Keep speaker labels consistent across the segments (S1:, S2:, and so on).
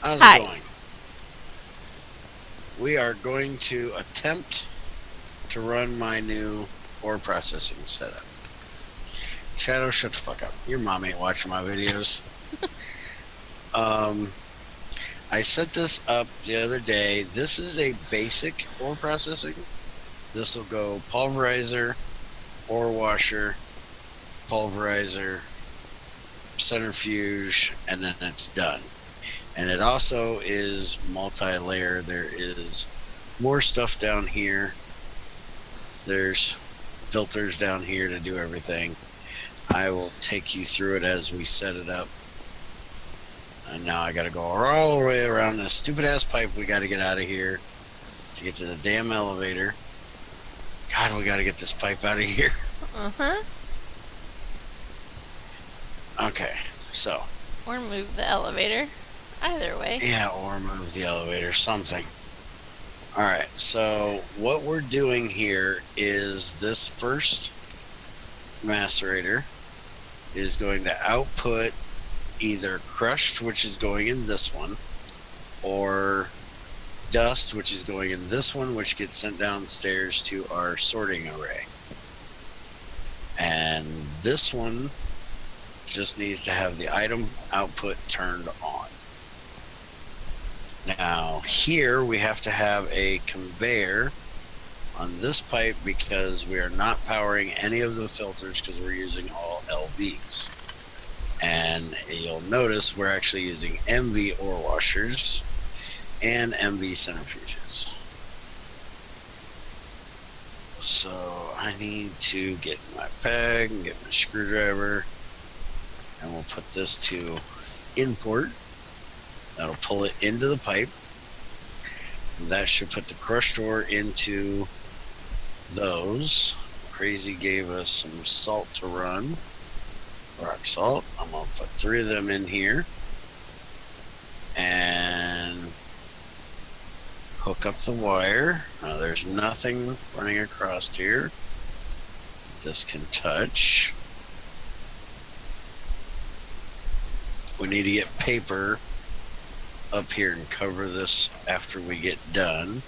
S1: How's it
S2: Hi.
S1: going? We are going to attempt to run my new ore processing setup. Shadow, shut the fuck up. Your mom ain't watching my videos. Um, I set this up the other day. This is a basic ore processing. This will go pulverizer, ore washer, pulverizer, centrifuge, and then it's done. And it also is multi-layer. There is more stuff down here. There's filters down here to do everything. I will take you through it as we set it up. And now I gotta go all the way around this stupid ass pipe. We gotta get out of here to get to the damn elevator. God, we gotta get this pipe out of here.
S2: Uh-huh.
S1: Okay, so.
S2: Or move the elevator. Either way.
S1: Yeah, or move the elevator, something. Alright, so what we're doing here is this first macerator is going to output either crushed, which is going in this one, or dust, which is going in this one, which gets sent downstairs to our sorting array. And this one just needs to have the item output turned on. Now here we have to have a conveyor on this pipe because we are not powering any of the filters because we're using all LVs. And you'll notice we're actually using MV ore washers and MV centrifuges. So I need to get my peg and get my screwdriver, and we'll put this to import. That'll pull it into the pipe, and that should put the crushed ore into those. Crazy gave us some salt to run. Rock salt. I'm gonna put 3 of them in here and hook up the wire. Now there's nothing running across here this can touch. We need to get paper up here and cover this after we get done.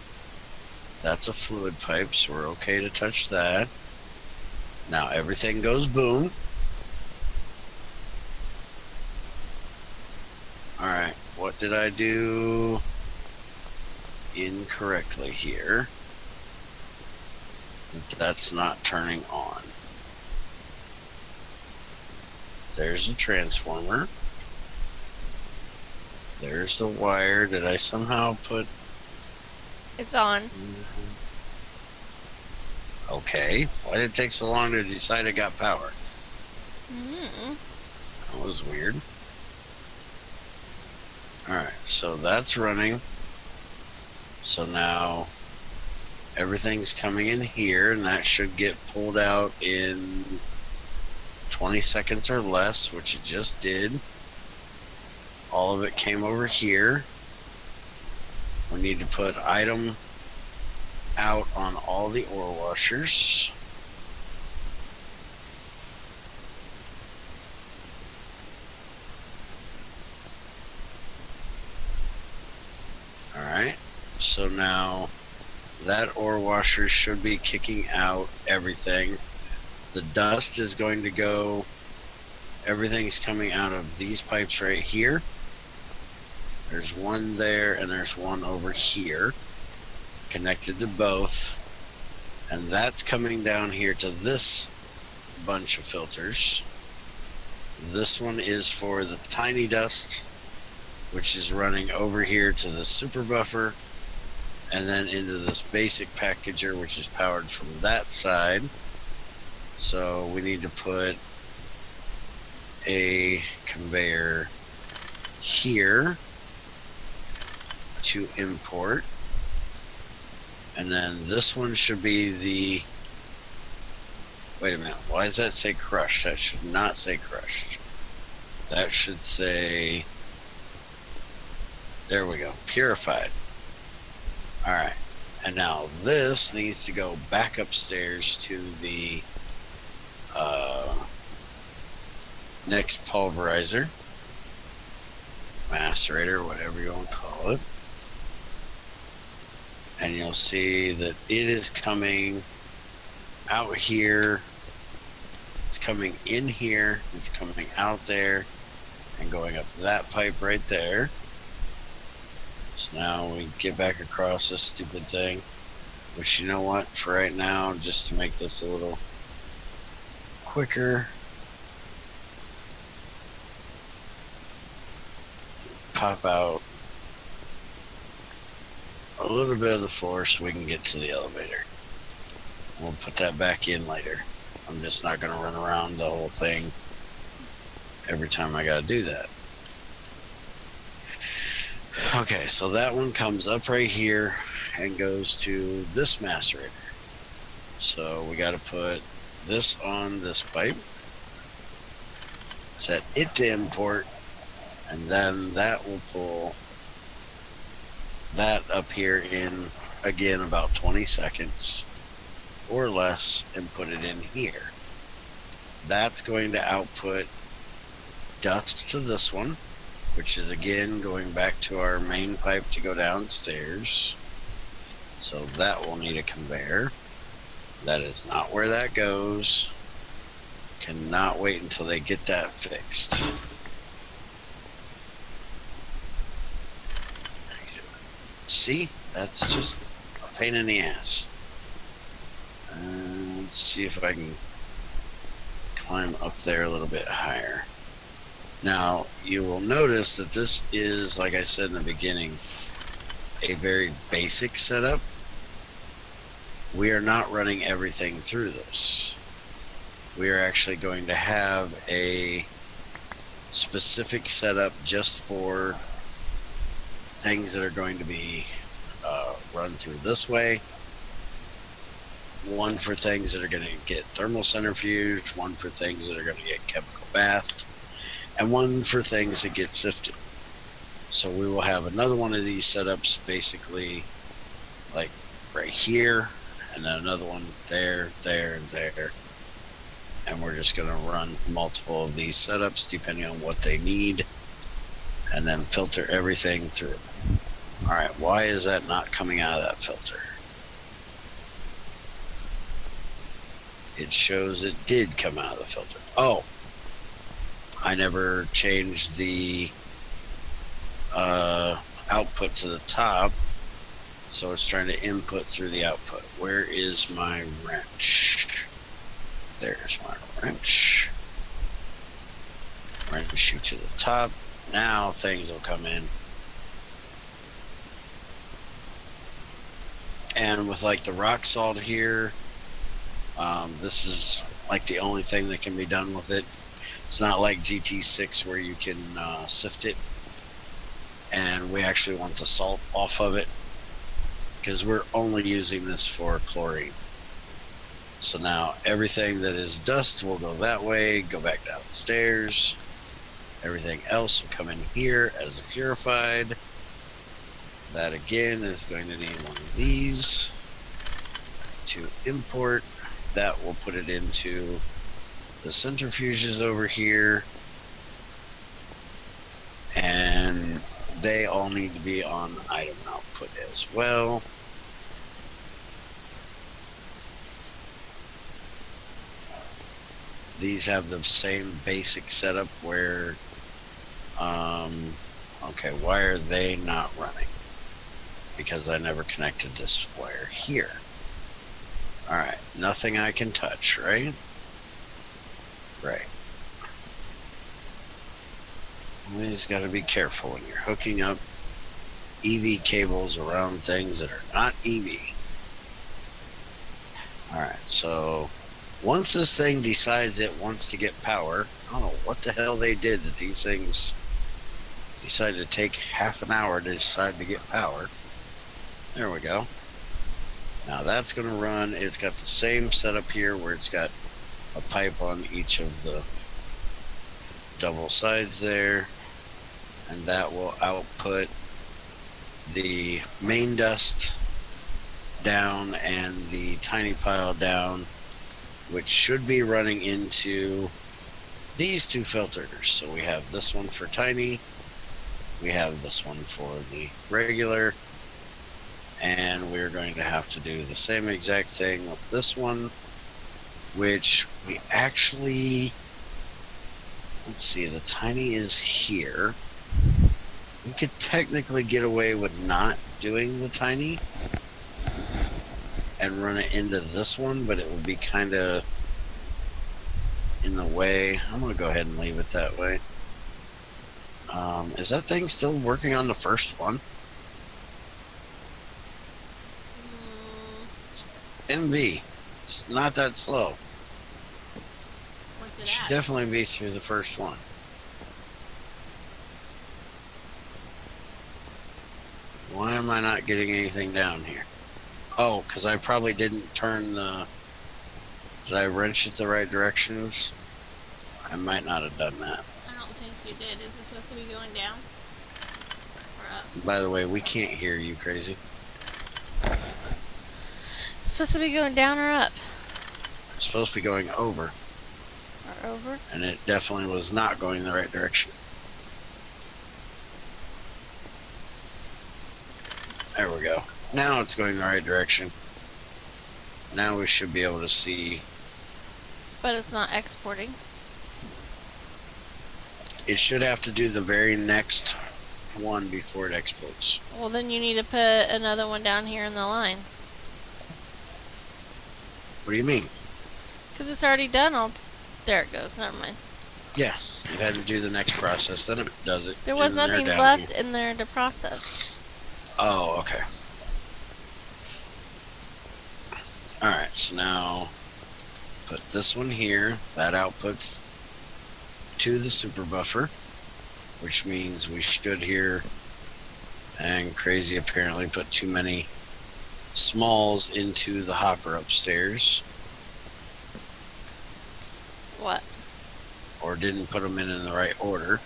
S1: That's a fluid pipe, so we're okay to touch that. Now everything goes boom. Alright, what did I do incorrectly here? That's not turning on. There's the transformer. There's the wire. Did I somehow put...
S2: It's on.
S1: Okay. Why did it take so long to decide it got power? That was weird. Alright, so that's running. So now everything's coming in here, and that should get pulled out in 20 seconds or less, which it just did. All of it came over here. We need to put item out on all the ore washers. Alright, so now that ore washer should be kicking out everything. The dust is going to go, everything's coming out of these pipes right here. There's one there and there's one over here, connected to both. And that's coming down here to this bunch of filters. This one is for the tiny dust, which is running over here to the super buffer, and then into this basic packager, which is powered from that side. So we need to put a conveyor here to import, and then this one should be the... Wait a minute, why does that say crushed? That should not say crushed. That should say... There we go, purified. Alright, and now this needs to go back upstairs to the next pulverizer. macerator, whatever you want to call it. And you'll see that it is coming out here. It's coming in here. It's coming out there and going up that pipe right there. So now we get back across this stupid thing. Which, you know what, for right now, just to make this a little quicker, pop out a little bit of the floor so we can get to the elevator. We'll put that back in later. I'm just not going to run around the whole thing every time I got to do that. Okay, so that one comes up right here and goes to this macerator. So we got to put this on this pipe, set it to import, and then that will pull that up here in, again, about 20 seconds or less, and put it in here. That's going to output dust to this one, which is again going back to our main pipe to go downstairs. So that will need a conveyor. That is not where that goes. Cannot wait until they get that fixed. See, that's just a pain in the ass. Let's see if I can climb up there a little bit higher. Now, you will notice that this is, like I said in the beginning, a very basic setup. We are not running everything through this. We are actually going to have a specific setup just for things that are going to be run through this way. One for things that are going to get thermal centrifuge, one for things that are going to get chemical bathed, and one for things that get sifted. So we will have another one of these setups basically like right here, and then another one there, there, and there. And we're just going to run multiple of these setups depending on what they need, and then filter everything through. Alright, why is that not coming out of that filter? It shows it did come out of the filter. Oh, I never changed the output to the top, so it's trying to input through the output. Where is my wrench? There's my wrench. Wrench you to the top. Now things will come in. And with like the rock salt here, this is like the only thing that can be done with it. It's not like GT6 where you can sift it. And we actually want the salt off of it because we're only using this for chlorine. So now everything that is dust will go that way, go back downstairs. Everything else will come in here as a purified. That again is going to need one of these to import. That will put it into the centrifuges over here. And they all need to be on item output as well. These have the same basic setup where, okay, why are they not running? Because I never connected this wire here. Alright, nothing I can touch, right? Right. Always got to be careful when you're hooking up EV cables around things that are not EV. Alright, so once this thing decides it wants to get power, I don't know what the hell they did that these things decided to take half an hour to decide to get power. There we go. Now that's going to run. It's got the same setup here where it's got a pipe on each of the double sides there, and that will output the main dust down and the tiny pile down, which should be running into these two filters. So we have this one for tiny, we have this one for the regular, and we're going to have to do the same exact thing with this one, which we actually, let's see, the tiny is here. We could technically get away with not doing the tiny and run it into this one, but it would be kind of in the way. I'm going to go ahead and leave it that way. Is that thing still working on the first one? MV. It's not that slow.
S2: What's
S1: It
S2: it
S1: should
S2: at?
S1: definitely be through the first one. Why am I not getting anything down here? Oh, because I probably didn't turn the... Did I wrench it the right directions? I might not have done that.
S2: I don't think you did. Is it supposed to be going down? Or up?
S1: By the way, we can't hear you, crazy.
S2: It's supposed to be going down or up?
S1: It's supposed to be going over,
S2: Or over?
S1: and it definitely was not going the right direction. There we go. Now it's going the right direction. Now we should be able to see.
S2: But it's not exporting.
S1: It should have to do the very next one before it exports.
S2: Well, then you need to put another one down here in the line.
S1: What do you mean?
S2: Because it's already done. There it goes. Never mind.
S1: Yeah, it had to do the next process, then it does it.
S2: There was
S1: and they're
S2: nothing
S1: down
S2: left
S1: here.
S2: in there to process.
S1: Oh, okay. Alright, so now put this one here. That outputs to the super buffer, which means we should here, and crazy apparently put too many smalls into the hopper upstairs,
S2: What?
S1: or didn't put them in the right order.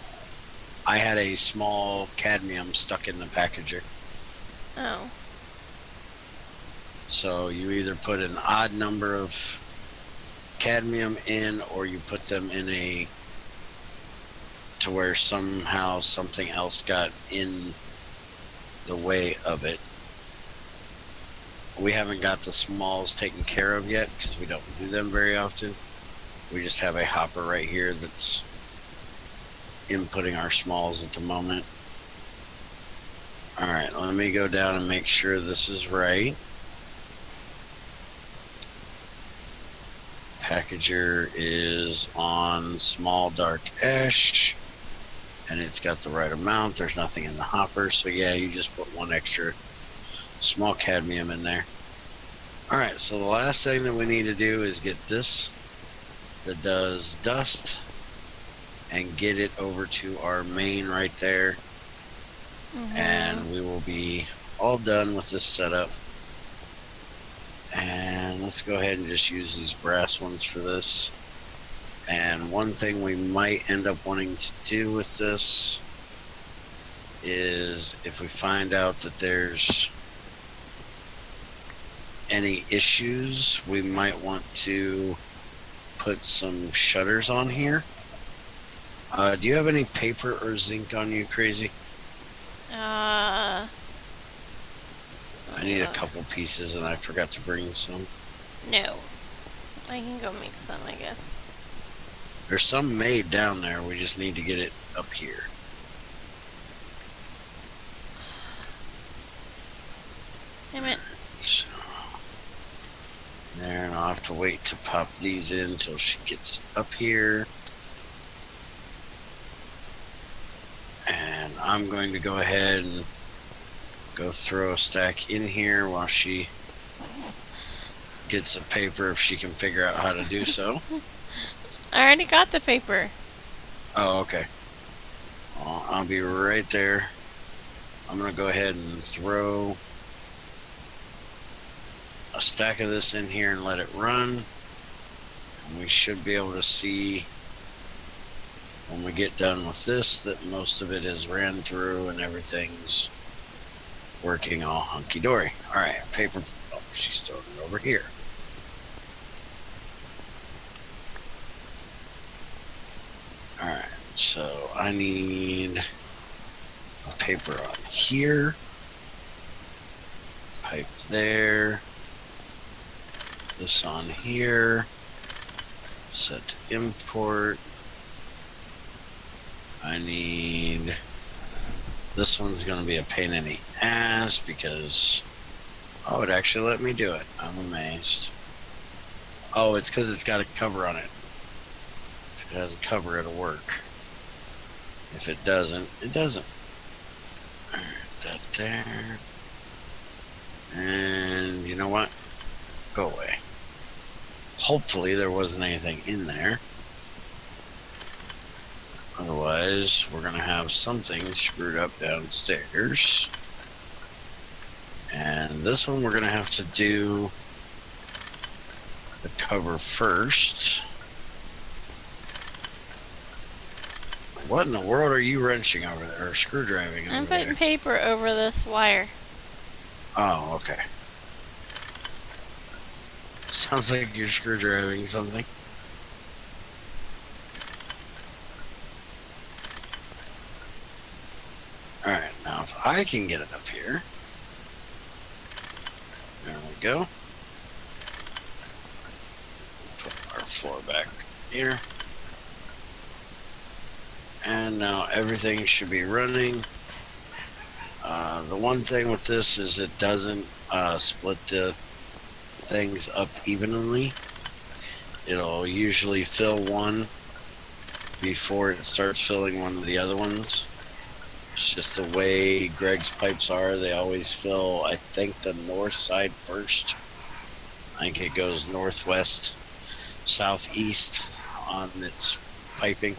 S1: I had a small cadmium stuck in the packager.
S2: Oh.
S1: So you either put an odd number of cadmium in, or you put them in a to where somehow something else got in the way of it. We haven't got the smalls taken care of yet because we don't do them very often. We just have a hopper right here that's inputting our smalls at the moment. Alright, let me go down and make sure this is right. Packager is on small dark ash, and it's got the right amount. There's nothing in the hopper, so yeah, you just put one extra small cadmium in there. Alright, so the last thing that we need to do is get this that does dust and get it over to our main right there. And we will be all done with this setup. And let's go ahead and just use these brass ones for this. And one thing we might end up wanting to do with this is, if we find out that there's any issues, we might want to put some shutters on here. Do you have any paper or zinc on you, crazy? I need a couple pieces, and I forgot to bring some.
S2: No. I can go make some, I guess.
S1: There's some made down there. We just need to get it up here.
S2: Damn it.
S1: So, there, and I'll have to wait to pop these in until she gets up here. And I'm going to go ahead and go throw a stack in here while she gets a paper, if she can figure out how to do so.
S2: I already got the paper.
S1: Oh, okay. Well, I'll be right there. I'm going to go ahead and throw a stack of this in here and let it run. And we should be able to see when we get done with this that most of it is ran through and everything's working all hunky-dory. Alright, paper. Oh, she's throwing it over here. Alright, so I need paper on here, pipe there, this on here, set to import. I need, this one's going to be a pain in the ass because, oh, it actually let me do it. I'm amazed. Oh, it's because it's got a cover on it. If it has a cover, it'll work. If it doesn't, it doesn't. Alright, that there. And you know what? Go away. Hopefully there wasn't anything in there. Otherwise, we're going to have something screwed up downstairs. And this one we're going to have to do the cover first. What in the world are you wrenching over there, or screwdriving over
S2: I'm
S1: there?
S2: putting paper over this wire.
S1: Oh, okay. Sounds like you're screwdriving something. Alright, now if I can get it up here. There we go. Put our floor back here. And now everything should be running. The one thing with this is it doesn't split the things up evenly. It'll usually fill one before it starts filling one of the other ones. It's just the way Greg's pipes are. They always fill, I think, the north side first. I think it goes northwest, southeast on its piping.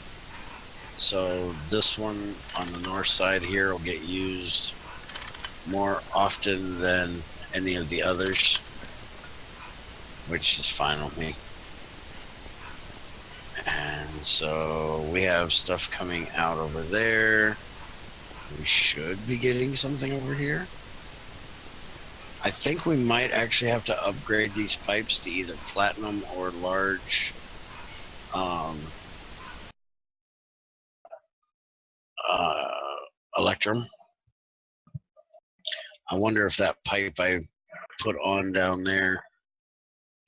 S1: So this one on the north side here will get used more often than any of the others, which is fine with me. And so we have stuff coming out over there. We should be getting something over here. I think we might actually have to upgrade these pipes to either platinum or large electrum. I wonder if that pipe I put on down there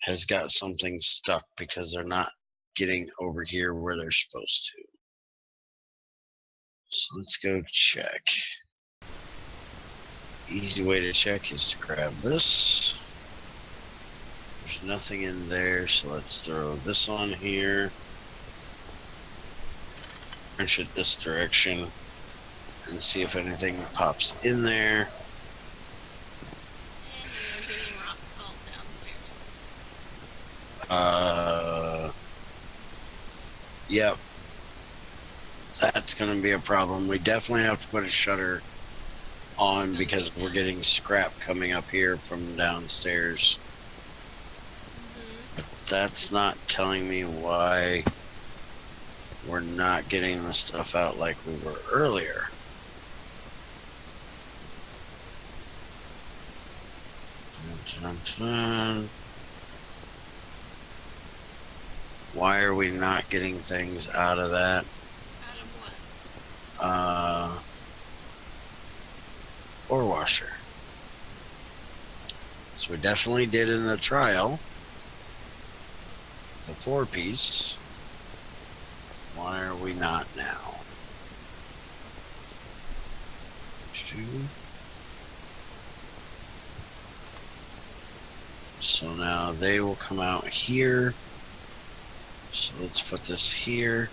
S1: has got something stuck because they're not getting over here where they're supposed to. So let's go check. Easy way to check is to grab this. There's nothing in there, so let's throw this on here. Punch it this direction and see if anything pops in there.
S2: And you're getting rock salt downstairs.
S1: Yep. That's going to be a problem. We definitely have to put a shutter on because we're getting scrap coming up here from downstairs. But that's not telling me why we're not getting the stuff out like we were earlier. Dun, dun, dun. Why are we not getting things out of that?
S2: Out of what?
S1: Ore washer. So we definitely did in the trial. The 4-piece. Why are we not now? 2. So now they will come out here. So let's put this here.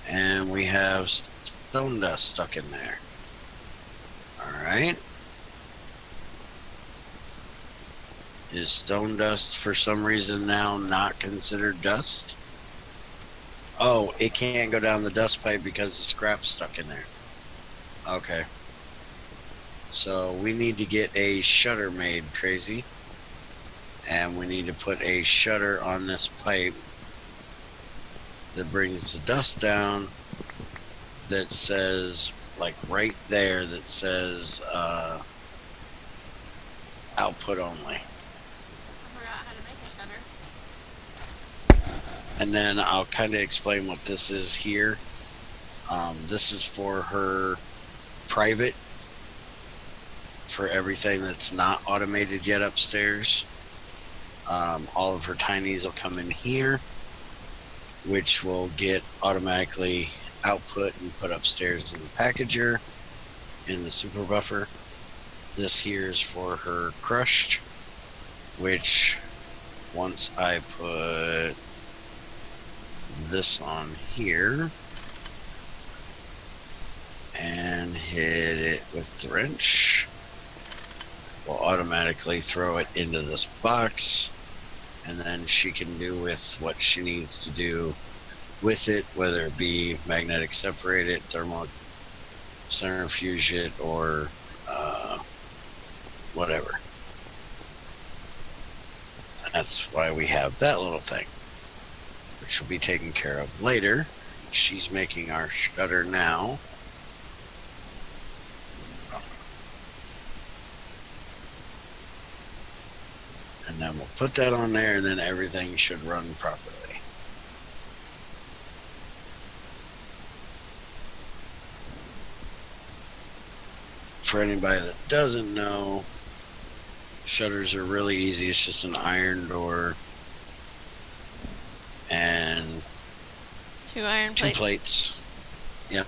S1: And we have stone dust stuck in there. Alright. Is stone dust for some reason now not considered dust? Oh, it can't go down the dust pipe because the scrap's stuck in there. Okay. So we need to get a shutter made, crazy. And we need to put a shutter on this pipe that brings the dust down, that says, like right there, that says output only.
S2: I forgot how to make a shutter.
S1: And then I'll kind of explain what this is here. This is for her private for everything that's not automated yet upstairs. All of her tinies will come in here, which will get automatically output and put upstairs in the packager in the super buffer. This here is for her crushed, which once I put this on here and hit it with the wrench, we'll automatically throw it into this box, and then she can do with what she needs to do with it, whether it be magnetic separate it, thermal centrifuge it, or whatever. That's why we have that little thing, which will be taken care of later. She's making our shutter now. And then we'll put that on there, and then everything should run properly. For anybody that doesn't know, shutters are really easy. It's just an iron door and
S2: Two iron
S1: two
S2: plates.
S1: plates. Yep.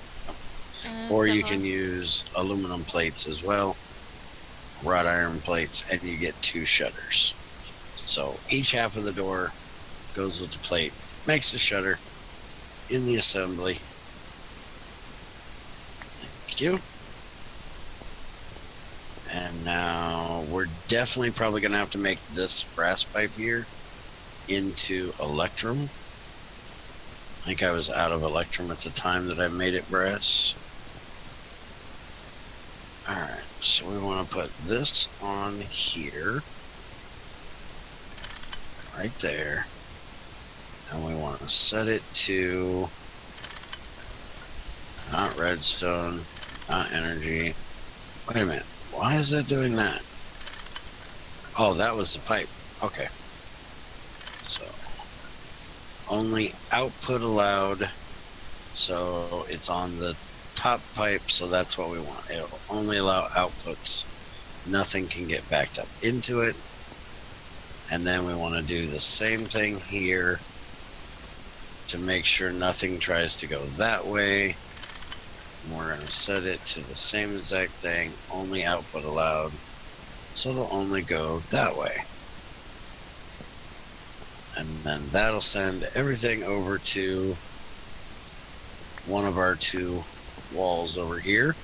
S1: Or you
S2: Similar.
S1: can use aluminum plates as well, wrought iron plates, and you get two shutters. So each half of the door goes with the plate, makes the shutter in the assembly. Thank you. And now we're definitely probably going to have to make this brass pipe here into electrum. I think I was out of electrum at the time that I made it brass. Alright, so we want to put this on here. Right there. And we want to set it to not redstone, not energy. Wait a minute. Why is that doing that? Oh, that was the pipe. Okay. So, only output allowed. So, it's on the top pipe, so that's what we want. It'll only allow outputs. Nothing can get backed up into it. And then we want to do the same thing here to make sure nothing tries to go that way. And we're going to set it to the same exact thing, only output allowed, so it'll only go that way. And then that'll send everything over to one of our two walls over here.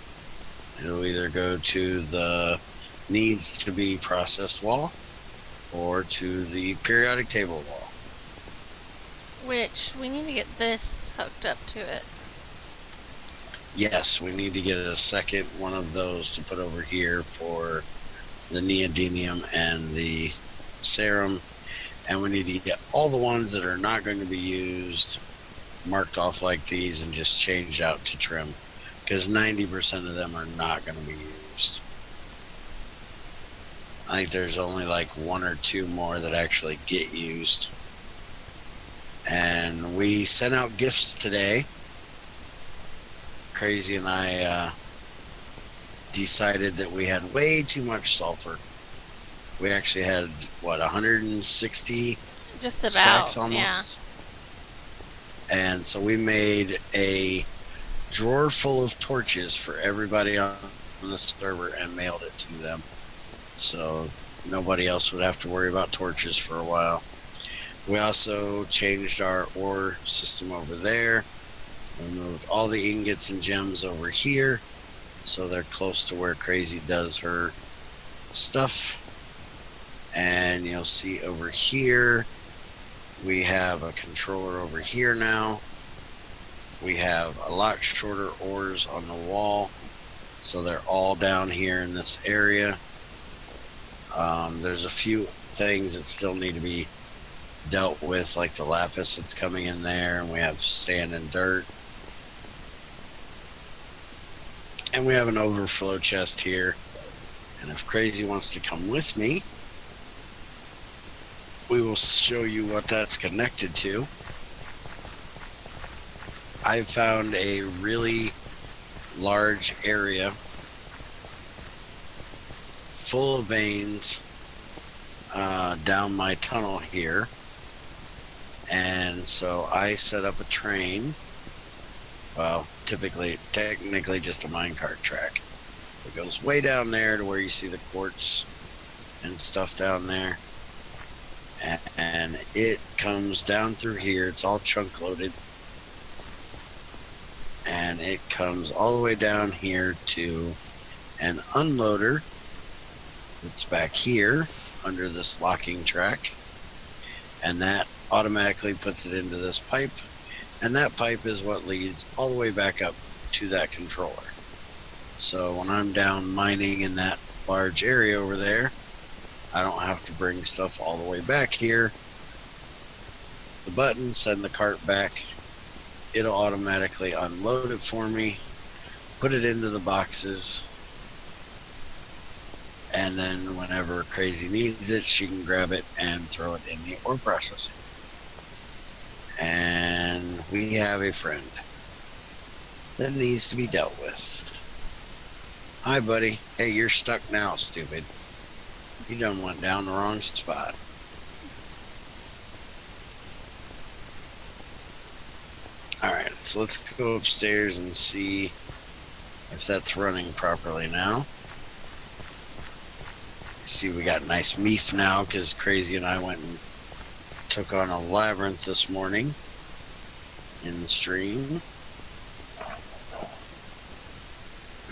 S1: It'll either go to the needs to be processed wall or to the periodic table wall.
S2: Which we need to get this hooked up to it.
S1: Yes, we need to get a second one of those to put over here for the neodymium and the serum, and we need to get all the ones that are not going to be used marked off like these and just changed out to trim, because 90% of them are not going to be used. I think there's only like one or two more that actually get used. And we sent out gifts today. Crazy and I decided that we had way too much sulfur. We actually had, what, 160
S2: Just about,
S1: stacks almost?
S2: yeah.
S1: And so we made a drawer full of torches for everybody on the server and mailed it to them. So nobody else would have to worry about torches for a while. We also changed our ore system over there. We moved all the ingots and gems over here, so they're close to where Crazy does her stuff. And you'll see over here, we have a controller over here now. We have a lot shorter ores on the wall, so they're all down here in this area. There's a few things that still need to be dealt with, like the lapis that's coming in there, and we have sand and dirt. And we have an overflow chest here. And if Crazy wants to come with me, we will show you what that's connected to. I found a really large area full of veins down my tunnel here. And so I set up a train. Well, technically just a minecart track. It goes way down there to where you see the quartz and stuff down there. And it comes down through here. It's all chunk loaded. And it comes all the way down here to an unloader that's back here under this locking track. And that automatically puts it into this pipe. And that pipe is what leads all the way back up to that controller. So when I'm down mining in that large area over there, I don't have to bring stuff all the way back here. The button, send the cart back. It'll automatically unload it for me, put it into the boxes, and then whenever Crazy needs it, she can grab it and throw it in the ore processing. And we have a friend that needs to be dealt with. Hi, buddy. Hey, you're stuck now, stupid. You done went down the wrong spot. Alright, so let's go upstairs and see if that's running properly now. See, we got nice meat now because Crazy and I went and took on a labyrinth this morning in the stream.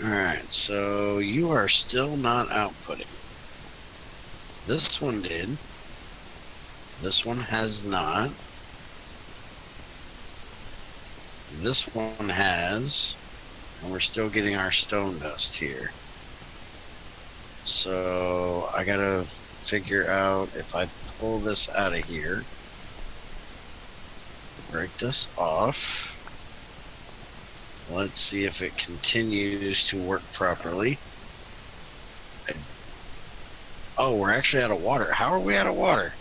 S1: Alright, so you are still not outputting. This one did. This one has not. This one has. And we're still getting our stone dust here. So I gotta figure out if I pull this out of here. Break this off. Let's see if it continues to work properly. Oh, we're actually out of water. How are we out of water?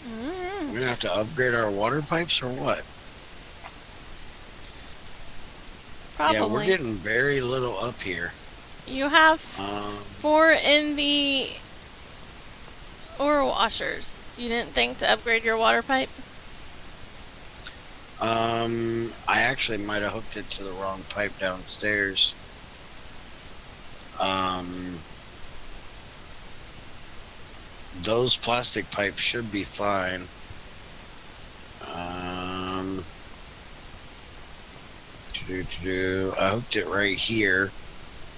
S1: We're gonna have to upgrade our water pipes or what?
S2: Probably.
S1: Yeah, we're getting very little up here.
S2: You have 4 NV ore washers. You didn't think to upgrade your water pipe?
S1: I actually might have hooked it to the wrong pipe downstairs. Those plastic pipes should be fine. I hooked it right here.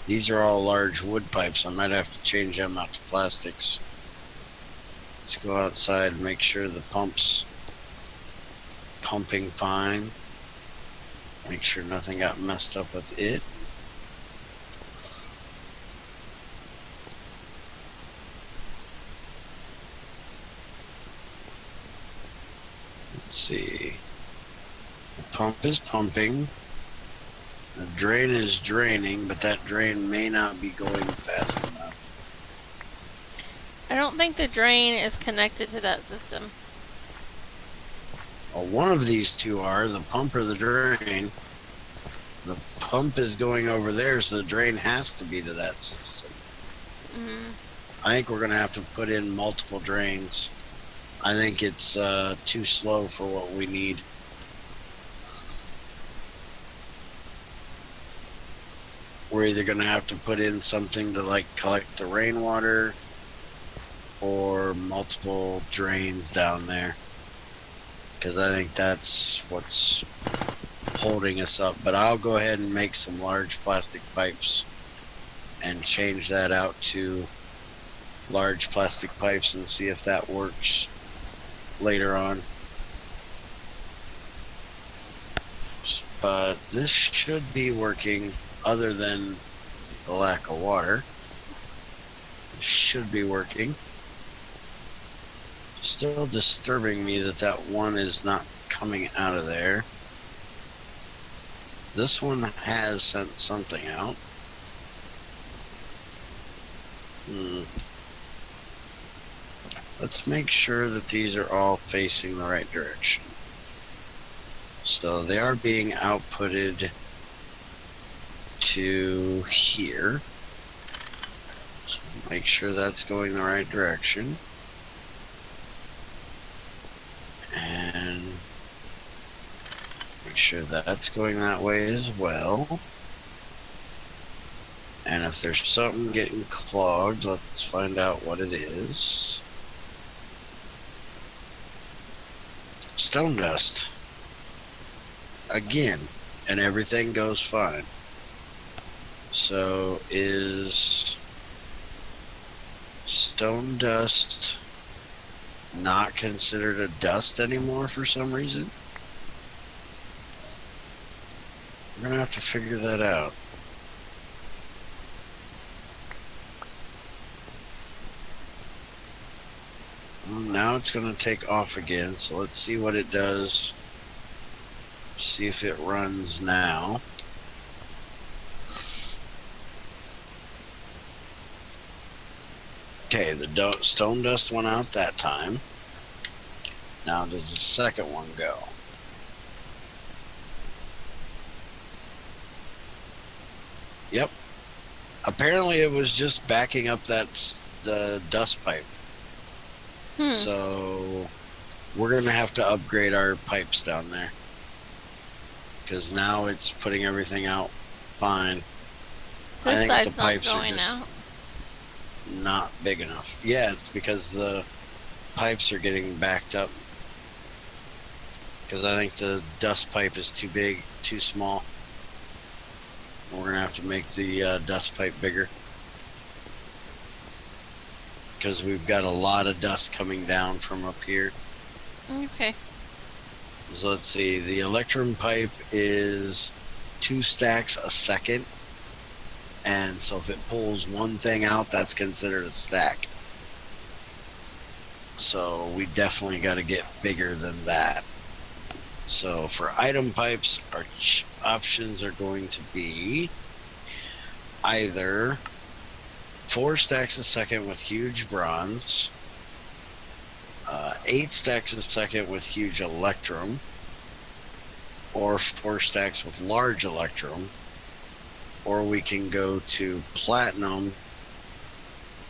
S1: These are all large wood pipes. I might have to change them out to plastics. Let's go outside and make sure the pump's pumping fine. Make sure nothing got messed up with it. Let's see. The pump is pumping. The drain is draining, but that drain may not be going fast enough.
S2: I don't think the drain is connected to that system.
S1: Well, one of these two are, the pump or the drain. The pump is going over there, so the drain has to be to that system. I think we're going to have to put in multiple drains. I think it's too slow for what we need. We're either going to have to put in something to like collect the rainwater or multiple drains down there. Because I think that's what's holding us up. But I'll go ahead and make some large plastic pipes and change that out to large plastic pipes and see if that works later on. But this should be working other than the lack of water. It should be working. Still disturbing me that that one is not coming out of there. This one has sent something out. Let's make sure that these are all facing the right direction. So they are being outputted to here. Make sure that's going the right direction. And make sure that's going that way as well. And if there's something getting clogged, let's find out what it is. Stone dust. Again, and everything goes fine. So is stone dust not considered a dust anymore for some reason? We're gonna have to figure that out. Well, now it's gonna take off again, so let's see what it does. See if it runs now. Okay, the stone dust went out that time. Now does the second one go? Yep. Apparently it was just backing up the dust pipe. So we're going to have to upgrade our pipes down there. Because now it's putting everything out fine.
S2: This
S1: I think
S2: side's
S1: the pipes
S2: not
S1: are
S2: going
S1: just
S2: out.
S1: not big enough. Yeah, it's because the pipes are getting backed up. Because I think the dust pipe is too big, too small. We're going to have to make the dust pipe bigger. Because we've got a lot of dust coming down from up here.
S2: Okay.
S1: So let's see, the electrum pipe is 2 stacks a second. And so if it pulls one thing out, that's considered a stack. So we definitely got to get bigger than that. So for item pipes, our options are going to be either 4 stacks a second with huge bronze, 8 stacks a second with huge electrum, or 4 stacks with large electrum, or we can go to platinum,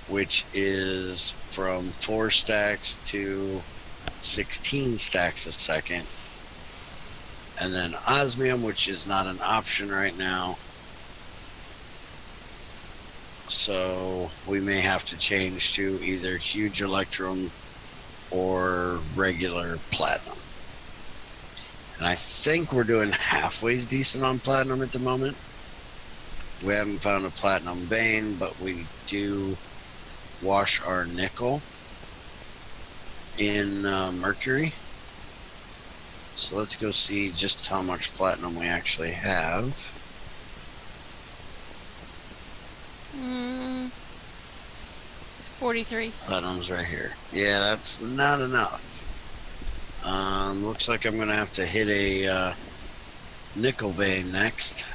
S1: which is from 4 stacks to 16 stacks a second, and then osmium, which is not an option right now, so we may have to change to either huge electrum or regular platinum. And I think we're doing halfway decent on platinum at the moment. We haven't found a platinum vein, but we do wash our nickel in mercury. So let's go see just how much platinum we actually have.
S2: 43.
S1: Platinum's right here. Yeah, that's not enough. Looks like I'm gonna have to hit a nickel vein next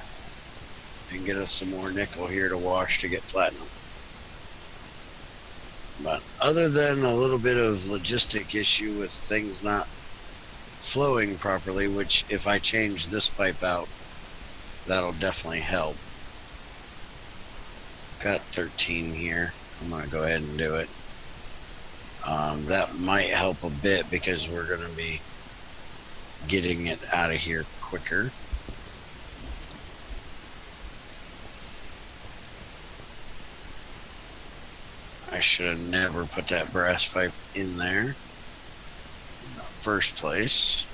S1: and get us some more nickel here to wash to get platinum. But other than a little bit of logistic issue with things not flowing properly, which if I change this pipe out, that'll definitely help. Got 13 here. I'm gonna go ahead and do it. That might help a bit because we're gonna be getting it out of here quicker. I should have never put that brass pipe in there in the first place.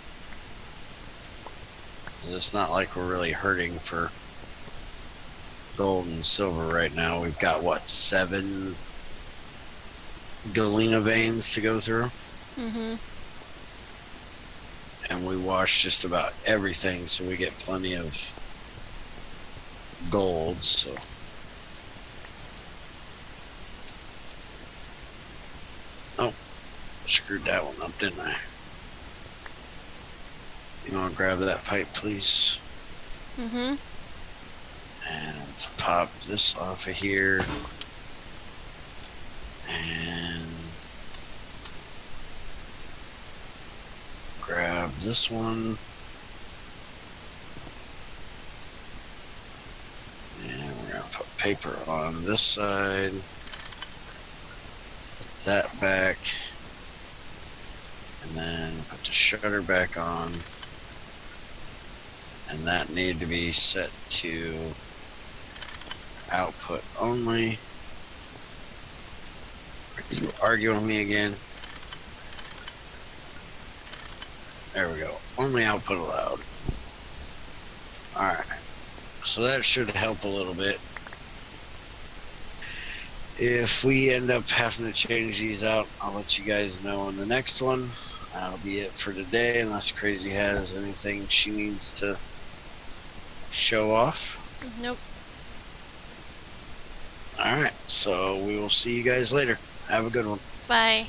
S1: It's not like we're really hurting for gold and silver right now. We've got what, 7 galena veins to go through? And we wash just about everything, so we get plenty of gold. So oh, screwed that one up, didn't I? You want to grab that pipe, please? And let's pop this off of here. And grab this one. And we're going to put paper on this side. that back. And then put the shutter back on. And that needed to be set to output only. Are you arguing with me again? There we go. Only output allowed. Alright. So that should help a little bit. If we end up having to change these out, I'll let you guys know in the next one. That'll be it for today, unless Crazy has anything she needs to show off.
S2: Nope.
S1: Alright, so we will see you guys later. Have a good one.
S2: Bye.